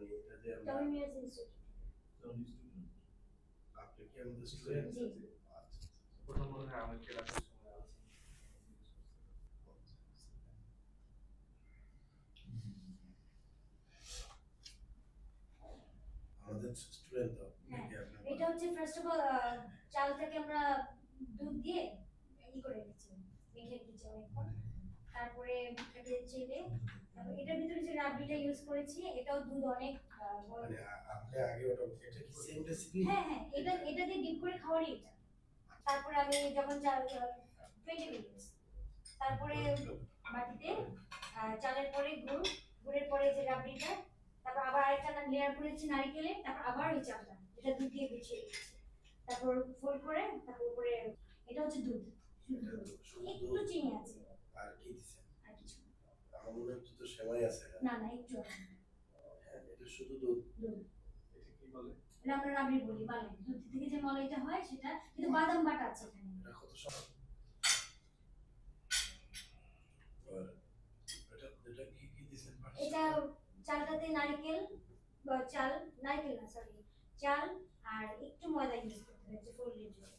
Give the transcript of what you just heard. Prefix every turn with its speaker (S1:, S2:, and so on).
S1: মানে এটা যে আমরা
S2: টমিনিয়াস ইনস্টিটিউট
S1: আপনি কি আমাদের স্টুডেন্ট?
S2: জি
S1: আচ্ছা
S3: প্রথম মনে হয় আমার ক্লাসের সময় আছে।
S1: আমাদের স্টুডেন্ট তো
S2: হ্যাঁ
S1: নাকি আপনার?
S2: এটা হচ্ছে ফার্স্ট অফ অল চালটাকে আমরা দুধ দিয়ে করে রেখেছি মেখে রেখেছি অনেকক্ষণ তারপরে এটা চেলে তারপর এটার ভিতরে যে রাবড়িটা ইউজ করেছি এটাও দুধ অনেক
S1: মানে আপনি আগে ওটা এটা কি সেম রেসিপি?
S2: হ্যাঁ হ্যাঁ এটা দিয়ে ডিপ করে খাওয়ারই এটা তারপরে আমি যখন 20 মিনিটস তারপরে বাটিতে চালের পরে গুড়ের পরে যে রাবড়িটা তারপর আবার আরেকটা লেয়ার করেছি নারকেলের তারপর আবার ওই চালটা এটা দুধ দিয়ে বিছিয়ে দিয়েছি তারপর ফোল্ড করে তারপর উপরে এটা হচ্ছে দুধ শুধু দুধ একটু চিনি আছে
S1: আর কি দিছেন?
S2: আর কিছু না।
S1: আমার মনে হচ্ছে তো সেমাই আছে।
S2: না না একটু
S1: হ্যাঁ এটা শুধু দুধ।
S2: দুধ
S3: এটা কি বলে?
S2: এটা আমরা রাবড়ি বলি বালাই দুধ থেকে যে মলাইটা হয় সেটা কিন্তু বাদাম বাটা আছে এখানে
S1: এটা কত সহজ। আর এটা কি দিছেন?
S2: এটা চালটাতে নারকেল বা চাল নারকেল না সরি চাল আর একটু ময়দা ইউজ করতে হয়েছে ফোল্ডের জন্য